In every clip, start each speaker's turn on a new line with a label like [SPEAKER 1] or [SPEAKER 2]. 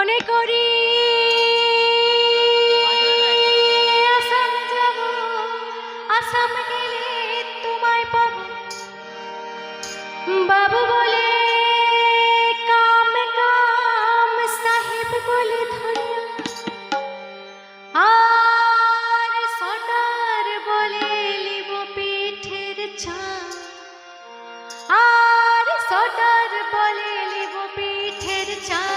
[SPEAKER 1] মনে করি আসাম যাব, আসাম গেলে তোমায় পাবো বাবু বলে, কাম কাম সাহেব বলে ধরে, আর সটার বলে লিব পিঠের চাম, আর সটার বলে লিব পিঠের চাম।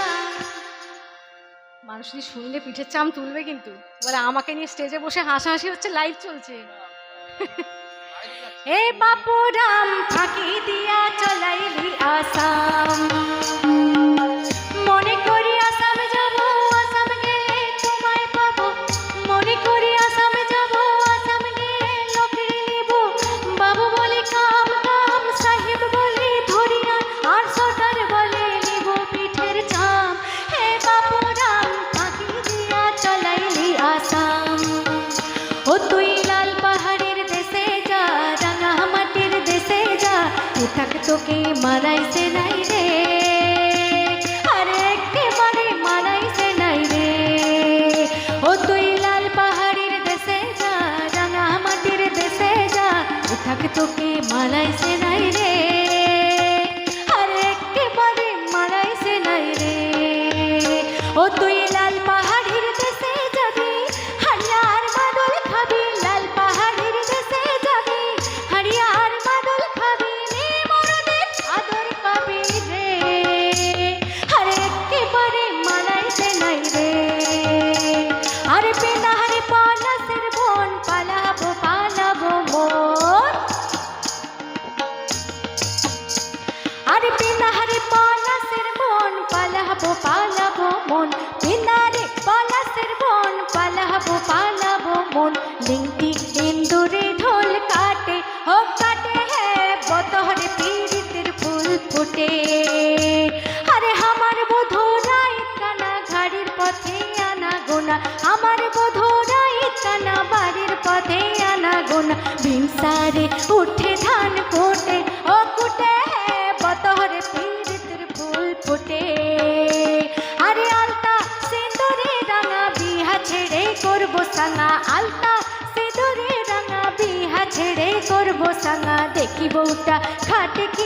[SPEAKER 1] মানুষ যদি শুনলে পিঠের চাম তুলবে, কিন্তু বলে আমাকে নিয়ে স্টেজে বসে হাসাহাসি হচ্ছে, লাইভ চলছে। এ বাপুরাম ফাঁকি দিয়া চলাইলি আসাম, মনে করি আসাম যাব, আসাম গেলে তোমায় পাবো, মনে করি আসাম যাব, আসাম গেলে লোকের নিব বাবু বলে, কাম কাম সাহেব বলে ধরিয়া, আর সটার বলে নিব পিঠের চাম। হে বাপুরাম ফাঁকি দিয়া চলাইলি আসাম। ও তুই লাল পাহাড়ের দেশে যা, রাঙা মাটির দেশে যা, এটাক তোকে মানাইছে নাই রে, আরে একেবারে মানাইছে নাই রে। ও তুই লাল পাহাড়ের দেশে যা, রাঙা মাটির দেশে যা, এটাক তোকে মানাইছে নাই রে, আরে একেবারে মানাইছে নাই রে। ও তুই লাল পাহাড়ের দেশে যাবি, হারিয়ার মাদল খাবি, লাল পাহাড়ের দেশে যাবি, হারিয়ার মাদল খাবি, নে মরদের আদর পাবি রে, আরে একেবারে মানাইছে নাই রে। আরে পেনাহারে পলাশের বন, পালাবো পালাবো মন, আরে পেনাহারে পলাশের বন, পালাবো পালাবো মন, পেনারে পলাশের বন, পালাবো পালাবো মন। লিংটি ইন্দুরে ঢোল কাটে, ও কাটে হে বতহরে পীড়িতের ফুল ফুটে, আরে আমার বধুরাই কানা ঘাড়ির পথে আনা গোনা, আমার বধুরাই কানা বাড়ির পথে আনা গোনা। ভিনসারে উঠে ধান কোটে, ও কুটে হে বতহরে পীড়িতের ফুল ফুটে, আরে আলতা সিঁদুরে রাঙা বিহা ছেড়ে করবো সাঙা, আলতা সিঁদুরে রাঙা বিহা ছেড়ে করবো সাঙা। দেখি বউটা খাটে কি